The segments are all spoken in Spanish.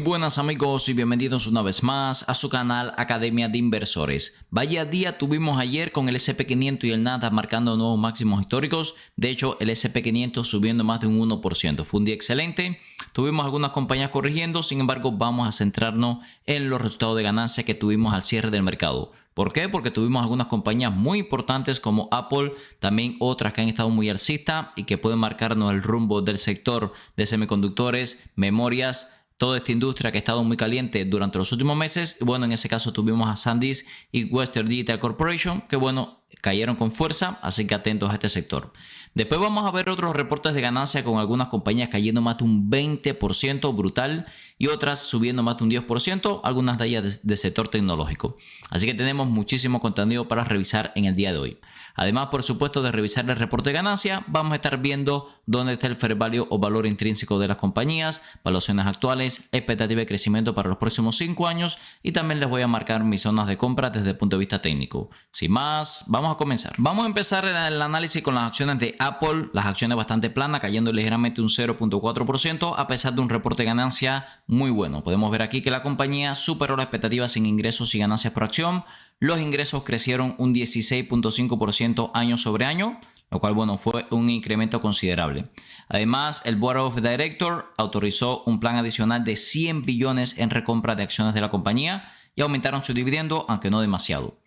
buenas amigos y bienvenidos una vez más a su canal Academia de Inversores. Vaya día tuvimos ayer con el S&P500 y el Nasdaq marcando nuevos máximos históricos. De hecho, el S&P500 subiendo más de un 1%. Fue un día excelente. Tuvimos algunas compañías corrigiendo, sin embargo vamos a centrarnos en los resultados de ganancia que tuvimos al cierre del mercado. ¿Por qué? Porque tuvimos algunas compañías muy importantes como Apple, también otras que han estado muy alcistas y que pueden marcarnos el rumbo del sector de semiconductores, memorias, toda esta industria que ha estado muy caliente durante los últimos meses. Bueno, en ese caso tuvimos a SanDisk y Western Digital Corporation, que bueno, cayeron con fuerza, así que atentos a este sector. Después vamos a ver otros reportes de ganancia con algunas compañías cayendo más de un 20%, brutal, y otras subiendo más de un 10%, algunas de ellas de sector tecnológico. Así que tenemos muchísimo contenido para revisar en el día de hoy. Además, por supuesto, de revisar el reporte de ganancia, vamos a estar viendo dónde está el fair value o valor intrínseco de las compañías, valuaciones actuales, expectativa de crecimiento para los próximos 5 años y también les voy a marcar mis zonas de compra desde el punto de vista técnico. Sin más, vamos a comenzar. Vamos a empezar el análisis con las acciones de Apple, las acciones bastante planas, cayendo ligeramente un 0.4% a pesar de un reporte de ganancia muy bueno. Podemos ver aquí que la compañía superó las expectativas en ingresos y ganancias por acción. Los ingresos crecieron un 16.5% año sobre año, lo cual bueno, fue un incremento considerable. Además, el Board of Directors autorizó un plan adicional de 100 billones en recompra de acciones de la compañía y aumentaron su dividendo, aunque no demasiado.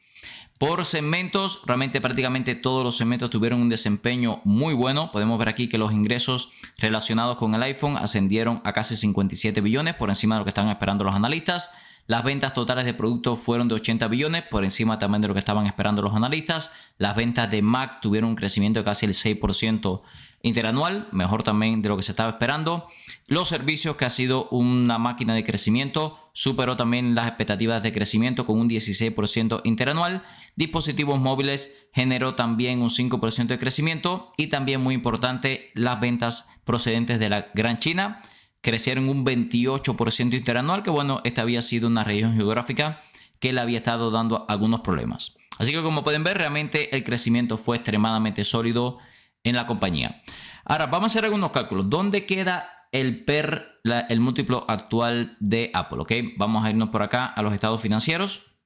Por segmentos, realmente prácticamente todos los segmentos tuvieron un desempeño muy bueno. Podemos ver aquí que los ingresos relacionados con el iPhone ascendieron a casi 57 billones, por encima de lo que estaban esperando los analistas. Las ventas totales de productos fueron de 80 billones, por encima también de lo que estaban esperando los analistas. Las ventas de Mac tuvieron un crecimiento de casi el 6% interanual, mejor también de lo que se estaba esperando. Los servicios, que ha sido una máquina de crecimiento, superó también las expectativas de crecimiento con un 16% interanual. Dispositivos móviles generó también un 5% de crecimiento y también muy importante las ventas procedentes de la Gran China. Crecieron un 28% interanual, que bueno, esta había sido una región geográfica que le había estado dando algunos problemas. Así que como pueden ver, realmente el crecimiento fue extremadamente sólido en la compañía. Ahora vamos a hacer algunos cálculos. ¿Dónde queda el PER, el múltiplo actual de Apple? ¿Okay? Vamos a irnos por acá a los estados financieros.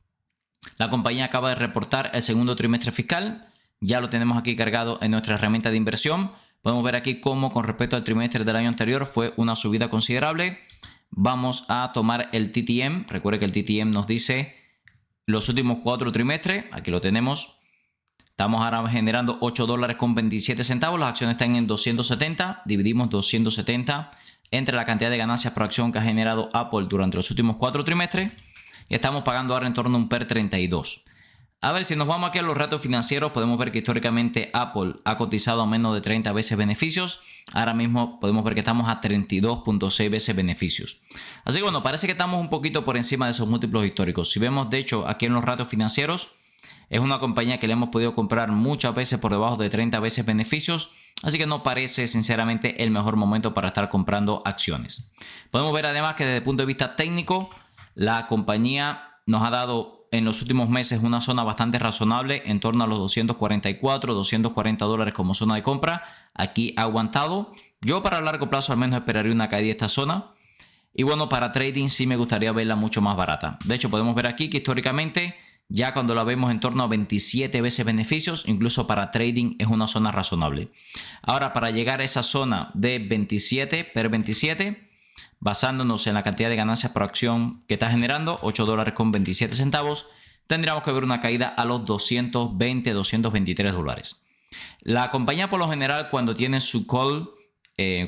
La compañía acaba de reportar el segundo trimestre fiscal. Ya lo tenemos aquí cargado en nuestra herramienta de inversión. Podemos ver aquí cómo con respecto al trimestre del año anterior fue una subida considerable. Vamos a tomar el TTM. Recuerde que el TTM nos dice los últimos 4 trimestres. Aquí lo tenemos. Estamos ahora generando $8.27. Las acciones están en 270. Dividimos 270 entre la cantidad de ganancias por acción que ha generado Apple durante los últimos 4 trimestres. Y estamos pagando ahora en torno a un PER 32. A ver, si nos vamos aquí a los ratios financieros, podemos ver que históricamente Apple ha cotizado a menos de 30 veces beneficios. Ahora mismo podemos ver que estamos a 32.6 veces beneficios. Así que bueno, parece que estamos un poquito por encima de esos múltiplos históricos. Si vemos, de hecho, aquí en los ratios financieros, es una compañía que le hemos podido comprar muchas veces por debajo de 30 veces beneficios. Así que no parece, sinceramente, el mejor momento para estar comprando acciones. Podemos ver además que desde el punto de vista técnico, la compañía nos ha dado en los últimos meses una zona bastante razonable, en torno a los 244, 240 dólares como zona de compra. Aquí ha aguantado. Yo para largo plazo al menos esperaría una caída de esta zona. Y bueno, para trading sí me gustaría verla mucho más barata. De hecho, podemos ver aquí que históricamente, ya cuando la vemos en torno a 27 veces beneficios, incluso para trading es una zona razonable. Ahora, para llegar a esa zona de 27, PER 27, basándonos en la cantidad de ganancias por acción que está generando, $8.27, tendríamos que ver una caída a los 220, 223 dólares. La compañía por lo general cuando tiene su call,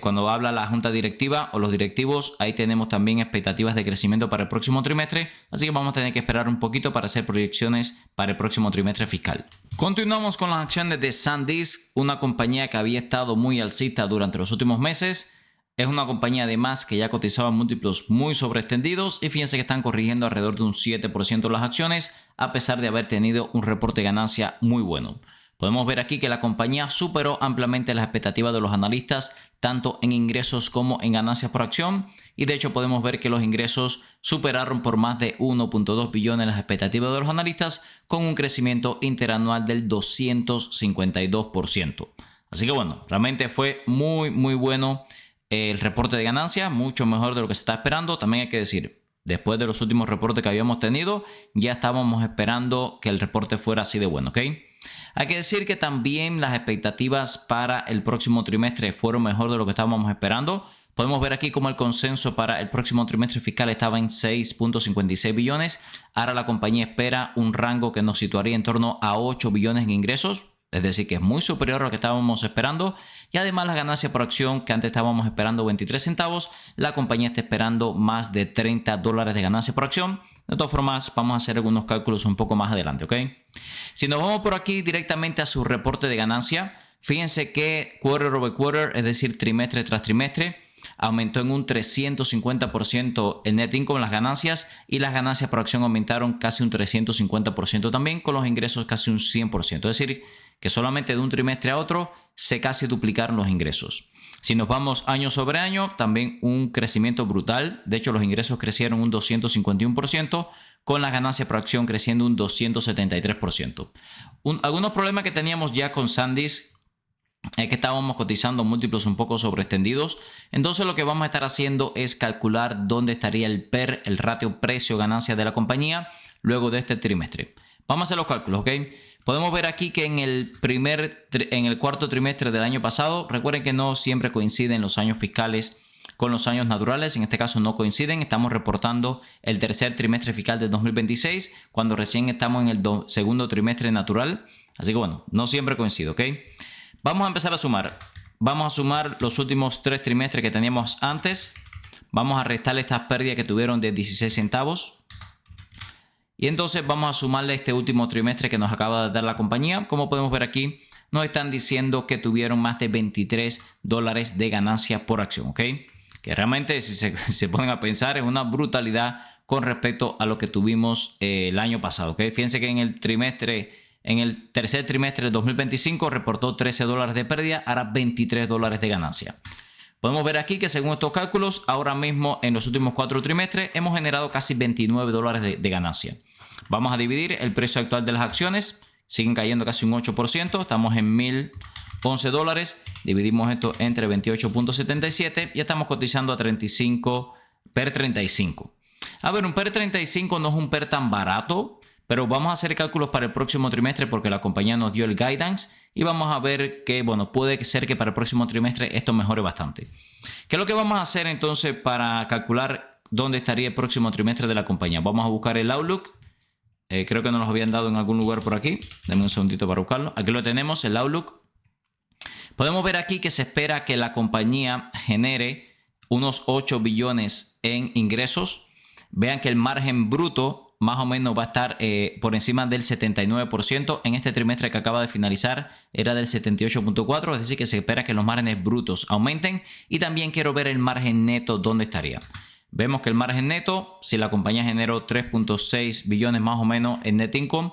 cuando habla la junta directiva o los directivos, ahí tenemos también expectativas de crecimiento para el próximo trimestre, así que vamos a tener que esperar un poquito para hacer proyecciones para el próximo trimestre fiscal. Continuamos con las acciones de SanDisk, una compañía que había estado muy alcista durante los últimos meses. Es una compañía además que ya cotizaba múltiplos muy sobreextendidos y fíjense que están corrigiendo alrededor de un 7% las acciones a pesar de haber tenido un reporte de ganancia muy bueno. Podemos ver aquí que la compañía superó ampliamente las expectativas de los analistas tanto en ingresos como en ganancias por acción y de hecho podemos ver que los ingresos superaron por más de 1.2 billones las expectativas de los analistas con un crecimiento interanual del 252%. Así que bueno, realmente fue muy bueno el reporte de ganancia, mucho mejor de lo que se está esperando. También hay que decir, después de los últimos reportes que habíamos tenido, ya estábamos esperando que el reporte fuera así de bueno, ¿ok? Hay que decir que también las expectativas para el próximo trimestre fueron mejor de lo que estábamos esperando. Podemos ver aquí cómo el consenso para el próximo trimestre fiscal estaba en 6.56 billones. Ahora la compañía espera un rango que nos situaría en torno a 8 billones en ingresos. Es decir, que es muy superior a lo que estábamos esperando. Y además la ganancia por acción, que antes estábamos esperando 23 centavos, la compañía está esperando más de $30 de ganancia por acción. De todas formas, vamos a hacer algunos cálculos un poco más adelante, ¿ok? Si nos vamos por aquí directamente a su reporte de ganancia, fíjense que quarter over quarter, es decir, trimestre tras trimestre, aumentó en un 350% el net income, las ganancias, y las ganancias por acción aumentaron casi un 350% también, con los ingresos casi un 100%. Es decir, que solamente de un trimestre a otro se casi duplicaron los ingresos. Si nos vamos año sobre año, también un crecimiento brutal. De hecho, los ingresos crecieron un 251%, con las ganancias por acción creciendo un 273%. Algunos problemas que teníamos ya con SanDisk es que estábamos cotizando múltiplos un poco sobreextendidos. Entonces lo que vamos a estar haciendo es calcular dónde estaría el PER, el ratio precio-ganancia de la compañía, luego de este trimestre. Vamos a hacer los cálculos, ¿ok? Podemos ver aquí que en el cuarto trimestre del año pasado, recuerden que no siempre coinciden los años fiscales con los años naturales. En este caso no coinciden. Estamos reportando el tercer trimestre fiscal de 2026, cuando recién estamos en el segundo trimestre natural. Así que bueno, no siempre coincide, ¿ok? Vamos a empezar a sumar. Vamos a sumar los últimos 3 trimestres que teníamos antes. Vamos a restarle estas pérdidas que tuvieron de 16 centavos. Y entonces vamos a sumarle este último trimestre que nos acaba de dar la compañía. Como podemos ver aquí, nos están diciendo que tuvieron más de $23 de ganancia por acción, ¿ok? Que realmente, si se ponen a pensar, es una brutalidad con respecto a lo que tuvimos el año pasado, ¿ok? Fíjense que en el tercer trimestre del 2025 reportó $13 de pérdida, ahora $23 de ganancia. Podemos ver aquí que según estos cálculos, ahora mismo en los últimos 4 trimestres hemos generado casi $29 de ganancia. Vamos a dividir el precio actual de las acciones. Siguen cayendo casi un 8%. Estamos en $1,011. Dividimos esto entre 28.77 y estamos cotizando a 35 PER 35. A ver, un PER 35 no es un PER tan barato, pero vamos a hacer cálculos para el próximo trimestre porque la compañía nos dio el guidance y vamos a ver que, bueno, puede ser que para el próximo trimestre esto mejore bastante. ¿Qué es lo que vamos a hacer entonces para calcular dónde estaría el próximo trimestre de la compañía? Vamos a buscar el Outlook. Creo que nos lo habían dado en algún lugar por aquí. Dame un segundito para buscarlo. Aquí lo tenemos, el Outlook. Podemos ver aquí que se espera que la compañía genere unos 8 billones en ingresos. Vean que el margen bruto más o menos va a estar por encima del 79%. En este trimestre que acaba de finalizar era del 78.4%. Es decir, que se espera que los márgenes brutos aumenten. Y también quiero ver el margen neto dónde estaría. Vemos que el margen neto, si la compañía generó 3.6 billones más o menos en net income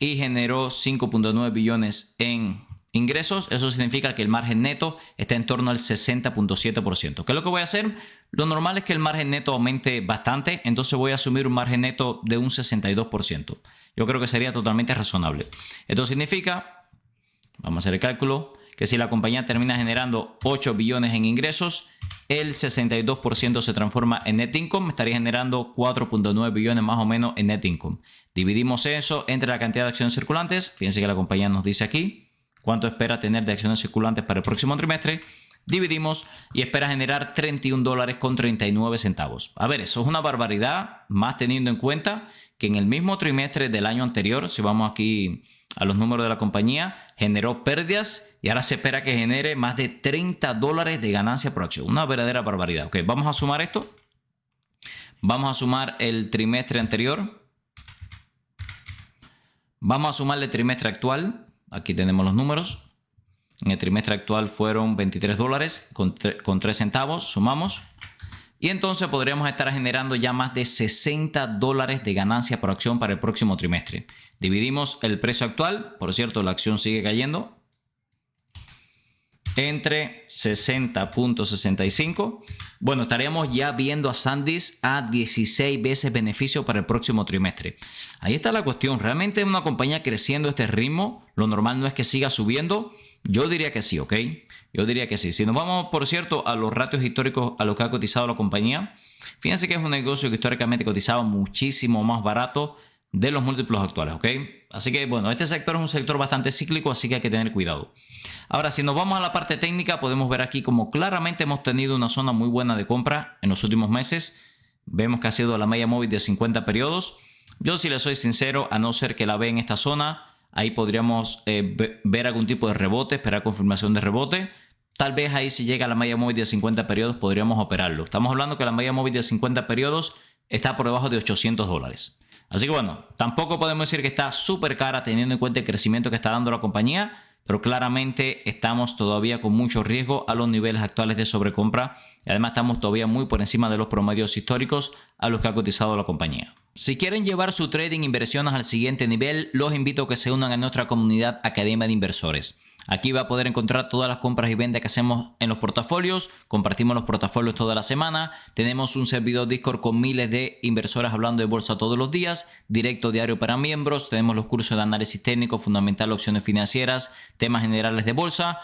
y generó 5.9 billones en ingresos, eso significa que el margen neto está en torno al 60.7%. ¿Qué es lo que voy a hacer? Lo normal es que el margen neto aumente bastante, entonces voy a asumir un margen neto de un 62%. Yo creo que sería totalmente razonable. Esto significa, vamos a hacer el cálculo, que si la compañía termina generando 8 billones en ingresos, el 62% se transforma en net income, estaría generando 4.9 billones más o menos en net income. Dividimos eso entre la cantidad de acciones circulantes. Fíjense que la compañía nos dice aquí cuánto espera tener de acciones circulantes para el próximo trimestre. Dividimos y espera generar $31.39. A ver, eso es una barbaridad, más teniendo en cuenta que en el mismo trimestre del año anterior, si vamos aquí a los números de la compañía, generó pérdidas y ahora se espera que genere más de $30 de ganancia por acción. Una verdadera barbaridad. Ok, vamos a sumar esto. Vamos a sumar el trimestre anterior. Vamos a sumarle el trimestre actual. Aquí tenemos los números. En el trimestre actual fueron $23 con 3 centavos. Sumamos. Y entonces podríamos estar generando ya más de $60 de ganancia por acción para el próximo trimestre. Dividimos el precio actual. Por cierto, la acción sigue cayendo. entre 60.65. Bueno, estaríamos ya viendo a SanDisk a 16 veces beneficio para el próximo trimestre. Ahí está la cuestión. ¿Realmente es una compañía creciendo a este ritmo? Lo normal no es que siga subiendo. Yo diría que sí, ¿ok? Yo diría que sí. Si nos vamos, por cierto, a los ratios históricos a los que ha cotizado la compañía, fíjense que es un negocio que históricamente cotizaba muchísimo más barato de los múltiplos actuales, ¿ok? Así que, bueno, este sector es un sector bastante cíclico, así que hay que tener cuidado. Ahora, si nos vamos a la parte técnica, podemos ver aquí como claramente hemos tenido una zona muy buena de compra en los últimos meses. Vemos que ha sido la media móvil de 50 periodos. Yo, si les soy sincero, a no ser que la vea en esta zona, ahí podríamos ver algún tipo de rebote, esperar confirmación de rebote. Tal vez ahí si llega a la media móvil de 50 periodos podríamos operarlo. Estamos hablando que la media móvil de 50 periodos está por debajo de $800. Así que bueno, tampoco podemos decir que está súper cara teniendo en cuenta el crecimiento que está dando la compañía, pero claramente estamos todavía con mucho riesgo a los niveles actuales de sobrecompra y además estamos todavía muy por encima de los promedios históricos a los que ha cotizado la compañía. Si quieren llevar su trading e inversiones al siguiente nivel, los invito a que se unan a nuestra comunidad Academia de Inversores. Aquí va a poder encontrar todas las compras y ventas que hacemos en los portafolios. Compartimos los portafolios toda la semana. Tenemos un servidor Discord con miles de inversores hablando de bolsa todos los días. Directo diario para miembros. Tenemos los cursos de análisis técnico, fundamental, opciones financieras, temas generales de bolsa.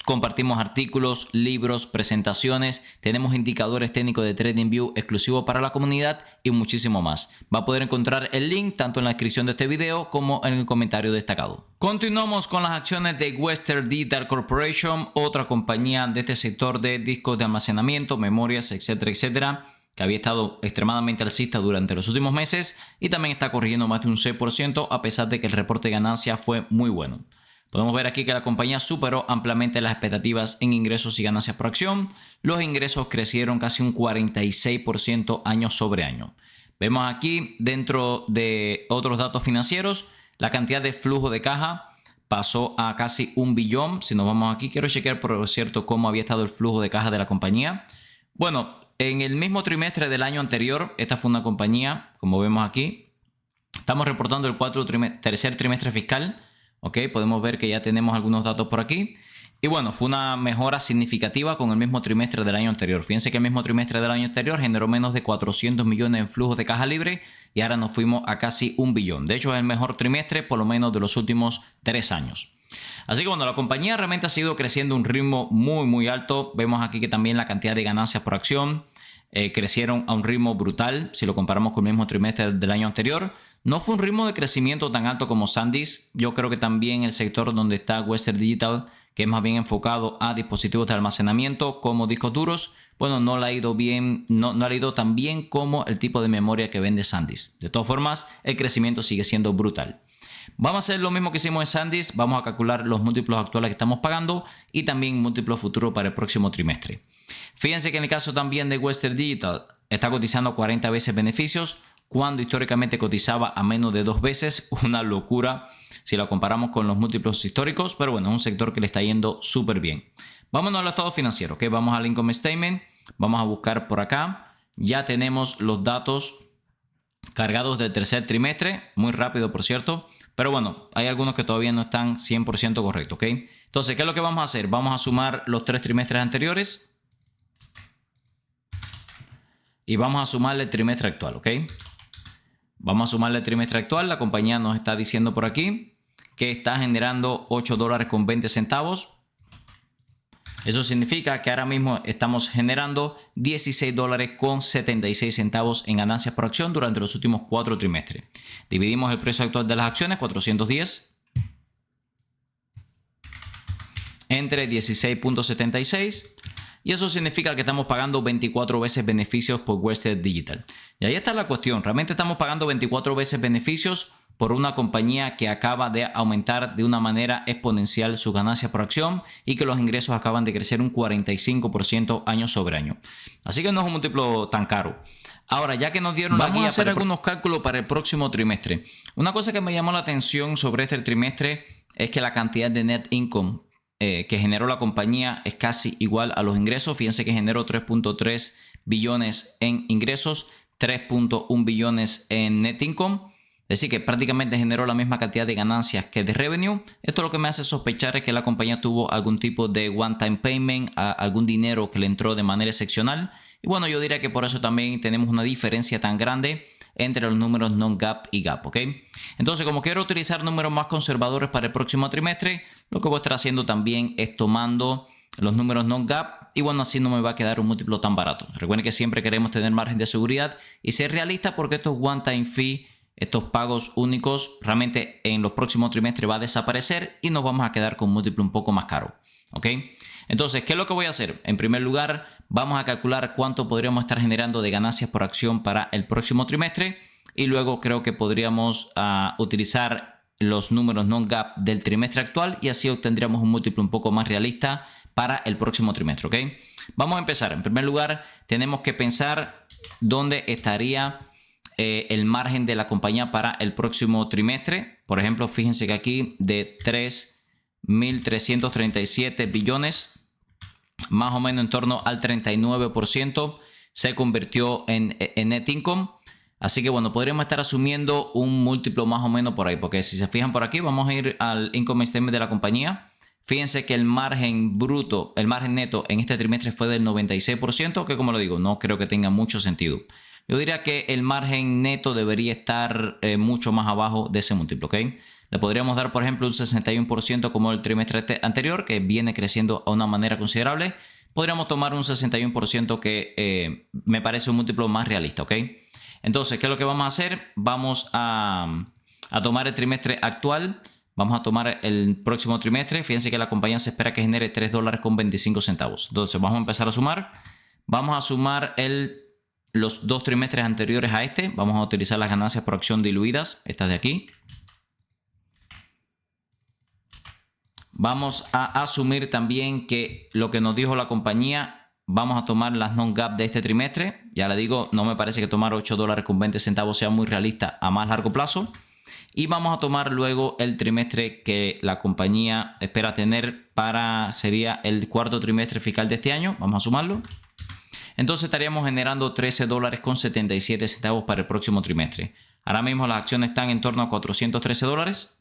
Compartimos artículos, libros, presentaciones, tenemos indicadores técnicos de TradingView exclusivos para la comunidad y muchísimo más. Va a poder encontrar el link tanto en la descripción de este video como en el comentario destacado. Continuamos con las acciones de Western Digital Corporation, otra compañía de este sector de discos de almacenamiento, memorias, etcétera, etcétera, que había estado extremadamente alcista durante los últimos meses y también está corrigiendo más de un 6% a pesar de que el reporte de ganancias fue muy bueno. Podemos ver aquí que la compañía superó ampliamente las expectativas en ingresos y ganancias por acción. Los ingresos crecieron casi un 46% año sobre año. Vemos aquí dentro de otros datos financieros, la cantidad de flujo de caja pasó a casi 1 billón. Si nos vamos aquí, quiero chequear por cierto cómo había estado el flujo de caja de la compañía. Bueno, en el mismo trimestre del año anterior, esta fue una compañía, como vemos aquí, estamos reportando el tercer trimestre fiscal. Ok, podemos ver que ya tenemos algunos datos por aquí. Y bueno, fue una mejora significativa con el mismo trimestre del año anterior. Fíjense que el mismo trimestre del año anterior generó menos de 400 millones en flujos de caja libre y ahora nos fuimos a casi 1 billón. De hecho, es el mejor trimestre por lo menos de los últimos 3 años. Así que bueno, la compañía realmente ha seguido creciendo a un ritmo muy alto. Vemos aquí que también la cantidad de ganancias por acción crecieron a un ritmo brutal si lo comparamos con el mismo trimestre del año anterior. No fue un ritmo de crecimiento tan alto como SanDisk. Yo creo que también el sector donde está Western Digital, que es más bien enfocado a dispositivos de almacenamiento como discos duros, bueno, no le ha ido bien, no le ha ido tan bien como el tipo de memoria que vende SanDisk. De todas formas, el crecimiento sigue siendo brutal. Vamos a hacer lo mismo que hicimos en SanDisk. Vamos a calcular los múltiplos actuales que estamos pagando y también múltiplos futuros para el próximo trimestre. Fíjense que en el caso también de Western Digital está cotizando 40 veces beneficios cuando históricamente cotizaba a menos de 2 veces. Una locura si la comparamos con los múltiplos históricos, pero bueno, es un sector que le está yendo súper bien. Vámonos al estado financiero, ¿ok? Vamos al Income Statement, vamos a buscar por acá. Ya tenemos los datos cargados del tercer trimestre, muy rápido por cierto, pero bueno, hay algunos que todavía no están 100% correctos, ¿ok? Entonces, ¿qué es lo que vamos a hacer? Vamos a sumar los 3 trimestres anteriores y vamos a sumarle el trimestre actual, ¿ok? Vamos a sumarle el trimestre actual. La compañía nos está diciendo por aquí que está generando $8.20. Eso significa que ahora mismo estamos generando $16.76 en ganancias por acción durante los últimos 4 trimestres. Dividimos el precio actual de las acciones, 410, entre 16.76. Y eso significa que estamos pagando 24 veces beneficios por Western Digital. Y ahí está la cuestión. Realmente estamos pagando 24 veces beneficios por una compañía que acaba de aumentar de una manera exponencial sus ganancias por acción y que los ingresos acaban de crecer un 45% año sobre año. Así que no es un múltiplo tan caro. Ahora, ya que nos dieron la guía, vamos a hacer algunos cálculos para el próximo trimestre. Una cosa que me llamó la atención sobre este trimestre es que la cantidad de net income que generó la compañía es casi igual a los ingresos. Fíjense que generó 3.3 billones en ingresos, 3.1 billones en net income. Es decir, que prácticamente generó la misma cantidad de ganancias que de revenue. Esto lo que me hace sospechar es que la compañía tuvo algún tipo de one-time payment, algún dinero que le entró de manera excepcional. Y bueno, yo diría que por eso también tenemos una diferencia tan grande entre los números non-GAAP y GAAP, ¿ok? Entonces, como quiero utilizar números más conservadores para el próximo trimestre, lo que voy a estar haciendo también es tomando los números non-GAAP y bueno, así no me va a quedar un múltiplo tan barato. Recuerden que siempre queremos tener margen de seguridad y ser realistas porque estos one-time fee, estos pagos únicos, realmente en los próximos trimestres va a desaparecer y nos vamos a quedar con un múltiplo un poco más caro, ¿ok? Entonces, ¿qué es lo que voy a hacer? En primer lugar, vamos a calcular cuánto podríamos estar generando de ganancias por acción para el próximo trimestre y luego creo que podríamos utilizar los números non-GAAP del trimestre actual y así obtendríamos un múltiplo un poco más realista para el próximo trimestre, ¿ok? Vamos a empezar. En primer lugar, tenemos que pensar dónde estaría el margen de la compañía para el próximo trimestre. Por ejemplo, fíjense que aquí de 3.337 billones, más o menos en torno al 39% se convirtió en net income. Así que bueno, podríamos estar asumiendo un múltiplo más o menos por ahí, porque si se fijan por aquí, vamos a ir al income statement de la compañía. Fíjense que el margen bruto, el margen neto en este trimestre fue del 96%, que como lo digo, no creo que tenga mucho sentido. Yo diría que el margen neto debería estar mucho más abajo de ese múltiplo, ¿ok? Le podríamos dar, por ejemplo, un 61% como el trimestre anterior, que viene creciendo a una manera considerable. Podríamos tomar un 61% que me parece un múltiplo más realista, ¿ok? Entonces, ¿qué es lo que vamos a hacer? Vamos a tomar el trimestre actual. Vamos a tomar el próximo trimestre. Fíjense que la compañía se espera que genere $3.25. Entonces, vamos a empezar a sumar. Vamos a sumar los dos trimestres anteriores a este. Vamos a utilizar las ganancias por acción diluidas, estas de aquí. Vamos a asumir también que lo que nos dijo la compañía, vamos a tomar las non-GAAP de este trimestre. Ya le digo, no me parece que tomar $8.20 sea muy realista a más largo plazo. Y vamos a tomar luego el trimestre que la compañía espera tener sería el cuarto trimestre fiscal de este año. Vamos a sumarlo. Entonces estaríamos generando $13.77 para el próximo trimestre. Ahora mismo las acciones están en torno a $413.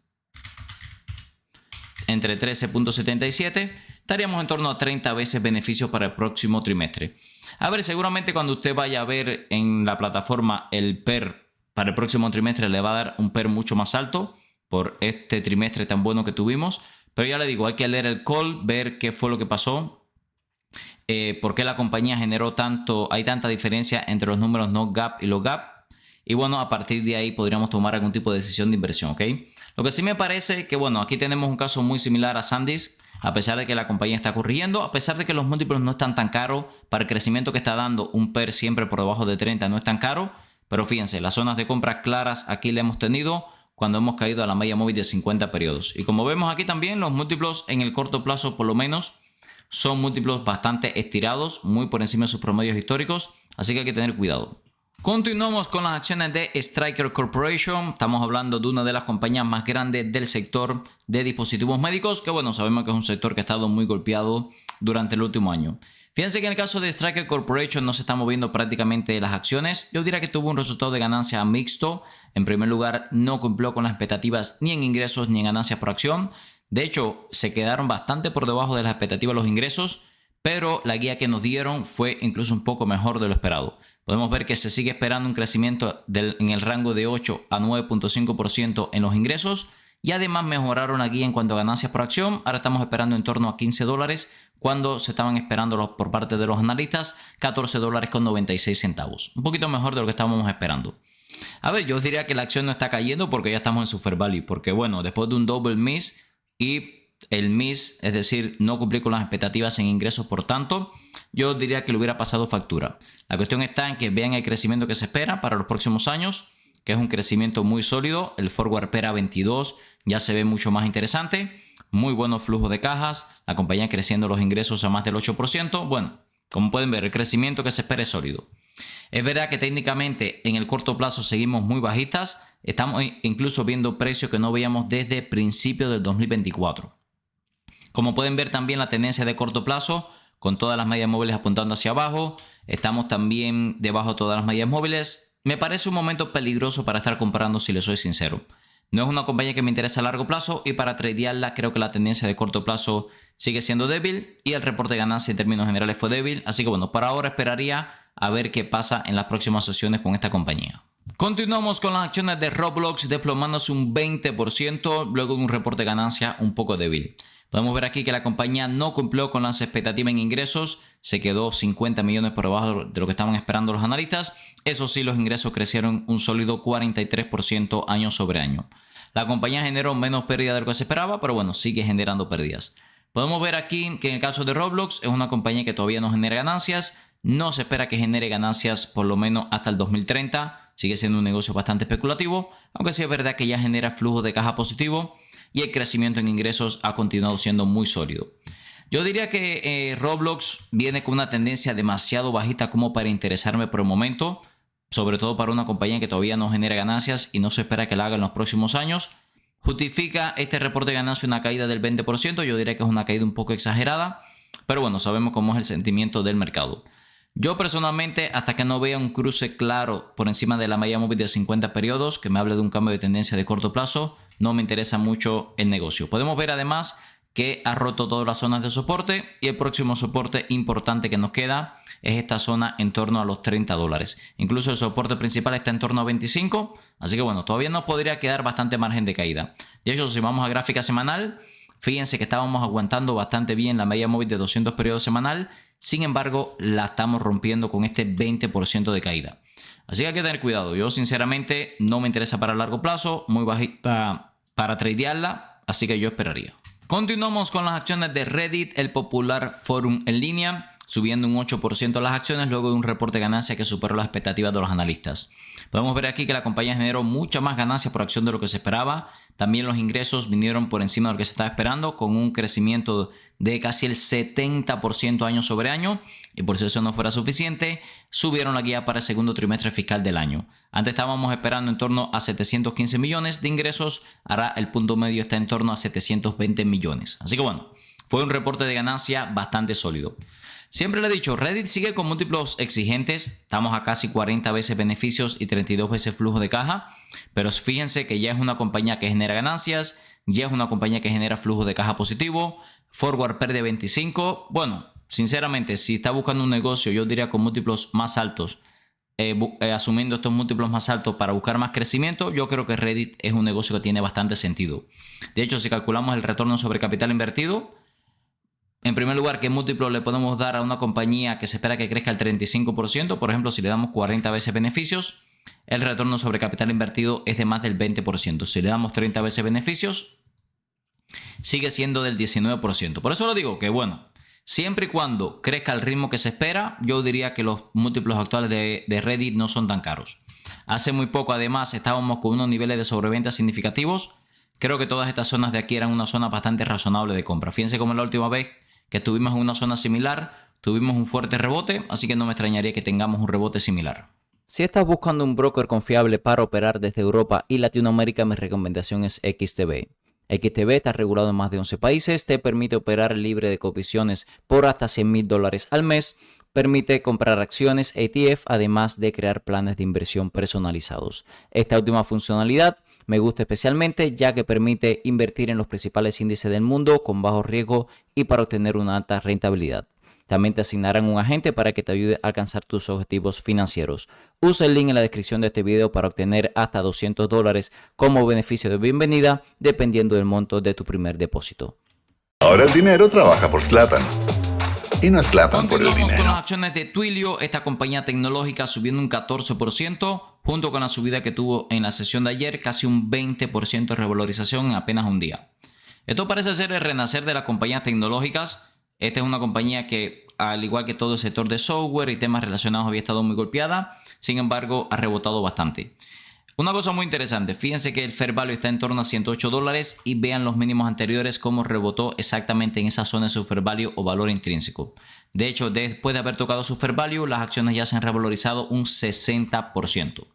Entre 13.77 estaríamos en torno a 30 veces beneficios para el próximo trimestre. A ver, seguramente cuando usted vaya a ver en la plataforma el PER para el próximo trimestre le va a dar un PER mucho más alto por este trimestre tan bueno que tuvimos. Pero ya le digo, hay que leer el call, ver qué fue lo que pasó. Por qué la compañía generó hay tanta diferencia entre los números no GAAP y los GAAP. Y bueno, a partir de ahí podríamos tomar algún tipo de decisión de inversión, ¿ok? Lo que sí me parece que, bueno, aquí tenemos un caso muy similar a SanDisk, a pesar de que la compañía está corrigiendo, a pesar de que los múltiplos no están tan caros, para el crecimiento que está dando, un PER siempre por debajo de 30 no es tan caro, pero fíjense, las zonas de compra claras aquí le hemos tenido cuando hemos caído a la media móvil de 50 periodos. Y como vemos aquí también, los múltiplos en el corto plazo por lo menos son múltiplos bastante estirados, muy por encima de sus promedios históricos, así que hay que tener cuidado. Continuamos con las acciones de Stryker Corporation. Estamos hablando de una de las compañías más grandes del sector de dispositivos médicos, que bueno, sabemos que es un sector que ha estado muy golpeado durante el último año. Fíjense que en el caso de Stryker Corporation no se están moviendo prácticamente las acciones. Yo diría que tuvo un resultado de ganancia mixto. En primer lugar, no cumplió con las expectativas ni en ingresos ni en ganancias por acción. De hecho, se quedaron bastante por debajo de las expectativas los ingresos, pero la guía que nos dieron fue incluso un poco mejor de lo esperado. Podemos ver que se sigue esperando un crecimiento en el rango de 8 a 9.5% en los ingresos y además mejoraron la guía en cuanto a ganancias por acción. Ahora estamos esperando en torno a $15 cuando se estaban esperando por parte de los analistas $14.96. Un poquito mejor de lo que estábamos esperando. A ver, yo os diría que la acción no está cayendo porque ya estamos en super value, porque bueno, después de un double miss y el miss, es decir, no cumplir con las expectativas en ingresos, por tanto, yo diría que le hubiera pasado factura. La cuestión está en que vean el crecimiento que se espera para los próximos años, que es un crecimiento muy sólido. El forward PER a 22 ya se ve mucho más interesante. Muy buenos flujos de cajas. La compañía creciendo los ingresos a más del 8%. Bueno, como pueden ver, el crecimiento que se espera es sólido. Es verdad que técnicamente en el corto plazo seguimos muy bajistas. Estamos incluso viendo precios que no veíamos desde principios del 2024. Como pueden ver también la tendencia de corto plazo, con todas las medias móviles apuntando hacia abajo. Estamos también debajo de todas las medias móviles. me parece un momento peligroso para estar comprando, si le soy sincero. No es una compañía que me interesa a largo plazo y para tradearla creo que la tendencia de corto plazo sigue siendo débil y el reporte de ganancia en términos generales fue débil. Así que bueno, por ahora esperaría a ver qué pasa en las próximas sesiones con esta compañía. Continuamos con las acciones de Roblox desplomándose un 20% luego de un reporte de ganancia un poco débil. Podemos ver aquí que la compañía no cumplió con las expectativas en ingresos, se quedó 50 millones por debajo de lo que estaban esperando los analistas. Eso sí, los ingresos crecieron un sólido 43% año sobre año. La compañía generó menos pérdida de lo que se esperaba, pero bueno, sigue generando pérdidas. Podemos ver aquí que en el caso de Roblox es una compañía que todavía no genera ganancias. No se espera que genere ganancias por lo menos hasta el 2030. Sigue siendo un negocio bastante especulativo, aunque sí es verdad que ya genera flujo de caja positivo y el crecimiento en ingresos ha continuado siendo muy sólido. Yo diría que Roblox viene con una tendencia demasiado bajita como para interesarme por el momento, sobre todo para una compañía que todavía no genera ganancias y no se espera que la haga en los próximos años. Justifica este reporte de ganancia una caída del 20%, yo diría que es una caída un poco exagerada, pero bueno, sabemos cómo es el sentimiento del mercado. Yo personalmente, hasta que no vea un cruce claro por encima de la media móvil de 50 periodos, que me hable de un cambio de tendencia de corto plazo, no me interesa mucho el negocio. Podemos ver además que ha roto todas las zonas de soporte y el próximo soporte importante que nos queda es esta zona en torno a los $30. Incluso el soporte principal está en torno a 25, así que bueno, todavía nos podría quedar bastante margen de caída. De hecho, si vamos a gráfica semanal, fíjense que estábamos aguantando bastante bien la media móvil de 200 periodos semanal. Sin embargo, la estamos rompiendo con este 20% de caída. Así que hay que tener cuidado. Yo sinceramente no me interesa para largo plazo, muy bajita para tradearla, así que yo esperaría. Continuamos con las acciones de Reddit, el popular forum en línea, subiendo un 8% las acciones luego de un reporte de ganancia que superó las expectativas de los analistas. Podemos ver aquí que la compañía generó mucha más ganancia por acción de lo que se esperaba. También los ingresos vinieron por encima de lo que se estaba esperando, con un crecimiento de casi el 70% año sobre año. Y por si eso no fuera suficiente, subieron la guía para el segundo trimestre fiscal del año. Antes estábamos esperando en torno a 715 millones de ingresos. Ahora el punto medio está en torno a 720 millones. Así que bueno, fue un reporte de ganancia bastante sólido. Siempre le he dicho, Reddit sigue con múltiplos exigentes. Estamos a casi 40 veces beneficios y 32 veces flujo de caja. Pero fíjense que ya es una compañía que genera ganancias, ya es una compañía que genera flujo de caja positivo, forward PER de 25. Bueno, sinceramente, si está buscando un negocio, yo diría con múltiplos más altos, asumiendo estos múltiplos más altos para buscar más crecimiento, yo creo que Reddit es un negocio que tiene bastante sentido. De hecho, si calculamos el retorno sobre capital invertido, en primer lugar, ¿qué múltiplo le podemos dar a una compañía que se espera que crezca el 35%? Por ejemplo, si le damos 40 veces beneficios, el retorno sobre capital invertido es de más del 20%. Si le damos 30 veces beneficios, sigue siendo del 19%. Por eso lo digo que bueno, siempre y cuando crezca al ritmo que se espera, yo diría que los múltiplos actuales de Reddit no son tan caros. Hace muy poco, además, estábamos con unos niveles de sobreventa significativos. Creo que todas estas zonas de aquí eran una zona bastante razonable de compra. Fíjense como la última vez que estuvimos en una zona similar, tuvimos un fuerte rebote, así que no me extrañaría que tengamos un rebote similar. Si estás buscando un broker confiable para operar desde Europa y Latinoamérica, mi recomendación es XTB. XTB está regulado en más de 11 países, te permite operar libre de comisiones por hasta $100,000 al mes, permite comprar acciones ETF, además de crear planes de inversión personalizados. Esta última funcionalidad me gusta especialmente ya que permite invertir en los principales índices del mundo con bajo riesgo y para obtener una alta rentabilidad. También te asignarán un agente para que te ayude a alcanzar tus objetivos financieros. Usa el link en la descripción de este video para obtener hasta $200 como beneficio de bienvenida, dependiendo del monto de tu primer depósito. Ahora el dinero trabaja por Zlatan. Y no es Zlatan por el Continuamos con las dinero. acciones de Twilio, esta compañía tecnológica subiendo un 14%, junto con la subida que tuvo en la sesión de ayer, casi un 20% de revalorización en apenas un día. Esto parece ser el renacer de las compañías tecnológicas. Esta es una compañía que, al igual que todo el sector de software y temas relacionados, había estado muy golpeada. Sin embargo, ha rebotado bastante. Una cosa muy interesante, fíjense que el fair value está en torno a $108 y vean los mínimos anteriores cómo rebotó exactamente en esa zona de su fair value o valor intrínseco. De hecho, después de haber tocado su fair value, las acciones ya se han revalorizado un 60%.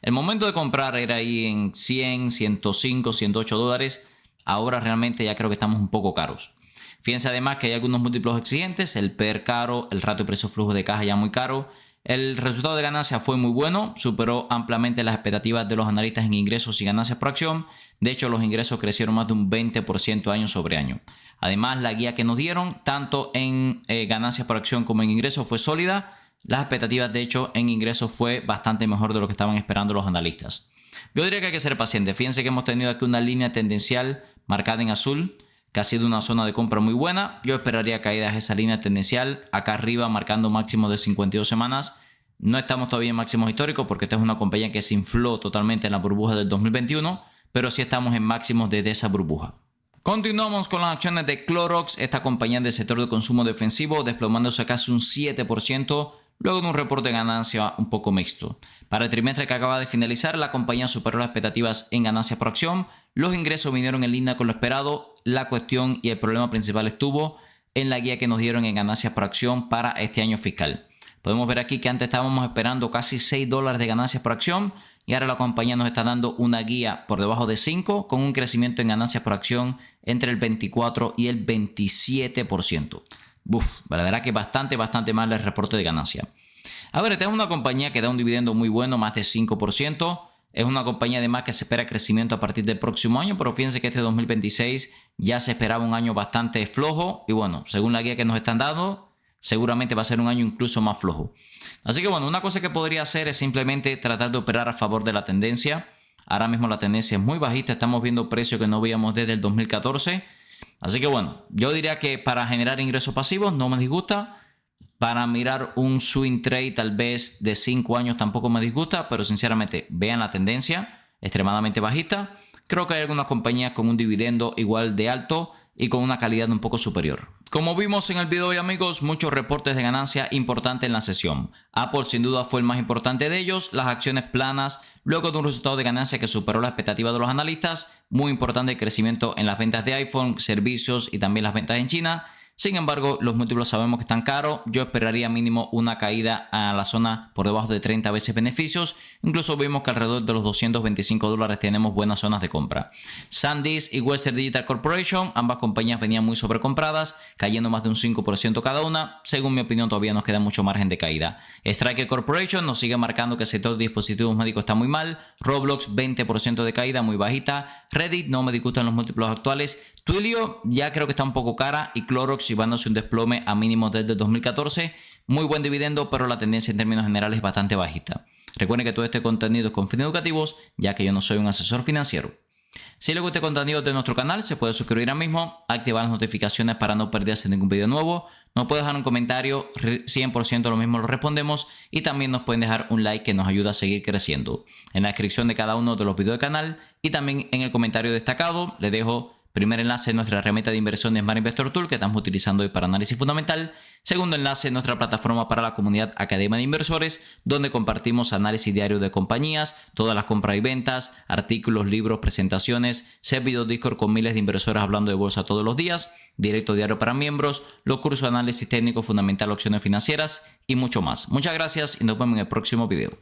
El momento de comprar era ahí en 100, 105, $108. Ahora realmente ya creo que estamos un poco caros. Fíjense además que hay algunos múltiplos exigentes, el PER caro, el ratio precio-flujo de caja ya muy caro. El resultado de ganancias fue muy bueno, superó ampliamente las expectativas de los analistas en ingresos y ganancias por acción. De hecho, los ingresos crecieron más de un 20% año sobre año. Además, la guía que nos dieron, tanto en ganancias por acción como en ingresos, fue sólida. Las expectativas, de hecho, en ingresos fue bastante mejor de lo que estaban esperando los analistas. Yo diría que hay que ser paciente. Fíjense que hemos tenido aquí una línea tendencial marcada en azul, que ha sido una zona de compra muy buena. Yo esperaría caídas de esa línea tendencial acá arriba, marcando máximos de 52 semanas. No estamos todavía en máximos históricos porque esta es una compañía que se infló totalmente en la burbuja del 2021, pero sí estamos en máximos desde esa burbuja. Continuamos con las acciones de Clorox, esta compañía del sector de consumo defensivo, desplomándose casi un 7%, luego de un reporte de ganancia un poco mixto. Para el trimestre que acaba de finalizar, la compañía superó las expectativas en ganancias por acción. Los ingresos vinieron en línea con lo esperado. La cuestión y el problema principal estuvo en la guía que nos dieron en ganancias por acción para este año fiscal. Podemos ver aquí que antes estábamos esperando casi $6 de ganancias por acción y ahora la compañía nos está dando una guía por debajo de 5 con un crecimiento en ganancias por acción entre el 24 y el 27%. La verdad que bastante mal el reporte de ganancia. A ver, esta es una compañía que da un dividendo muy bueno, más de 5%. Es una compañía además que se espera crecimiento a partir del próximo año, pero fíjense que este 2026 ya se esperaba un año bastante flojo y bueno, según la guía que nos están dando, seguramente va a ser un año incluso más flojo. Así que bueno, una cosa que podría hacer es simplemente tratar de operar a favor de la tendencia. Ahora mismo la tendencia es muy bajista, estamos viendo precios que no veíamos desde el 2014. Así que bueno, yo diría que para generar ingresos pasivos no me disgusta. Para mirar un swing trade tal vez de 5 años tampoco me disgusta, pero sinceramente vean la tendencia extremadamente bajista. Creo que hay algunas compañías con un dividendo igual de alto y con una calidad un poco superior. Como vimos en el video hoy, amigos, muchos reportes de ganancia importantes en la sesión. Apple sin duda fue el más importante de ellos, las acciones planas, luego de un resultado de ganancia que superó la expectativa de los analistas, muy importante el crecimiento en las ventas de iPhone, servicios y también las ventas en China. Sin embargo, los múltiplos sabemos que están caros. Yo esperaría mínimo una caída a la zona por debajo de 30 veces beneficios. Incluso vimos que alrededor de los $225 tenemos buenas zonas de compra. SanDisk y Western Digital Corporation, ambas compañías venían muy sobrecompradas, cayendo más de un 5% cada una. Según mi opinión, todavía nos queda mucho margen de caída. Stryker Corporation nos sigue marcando que el sector de dispositivos médicos está muy mal. Roblox, 20% de caída, muy bajita. Reddit, no me disgustan los múltiplos actuales. Twilio ya creo que está un poco cara y Clorox llevándose un desplome a mínimos desde el 2014. Muy buen dividendo, pero la tendencia en términos generales es bastante bajita. Recuerden que todo este contenido es con fines educativos, ya que yo no soy un asesor financiero. Si les gusta el contenido de nuestro canal, se puede suscribir ahora mismo, activar las notificaciones para no perderse ningún video nuevo. Nos puede dejar un comentario, 100% lo mismo lo respondemos y también nos pueden dejar un like que nos ayuda a seguir creciendo. En la descripción de cada uno de los videos del canal y también en el comentario destacado les dejo primer enlace en nuestra herramienta de inversión de Smart Investor Tool que estamos utilizando hoy para análisis fundamental. Segundo enlace en nuestra plataforma para la comunidad Academia de Inversores, donde compartimos análisis diario de compañías, todas las compras y ventas, artículos, libros, presentaciones, servidor Discord con miles de inversores hablando de bolsa todos los días, directo diario para miembros, los cursos de análisis técnico fundamental, opciones financieras y mucho más. Muchas gracias y nos vemos en el próximo video.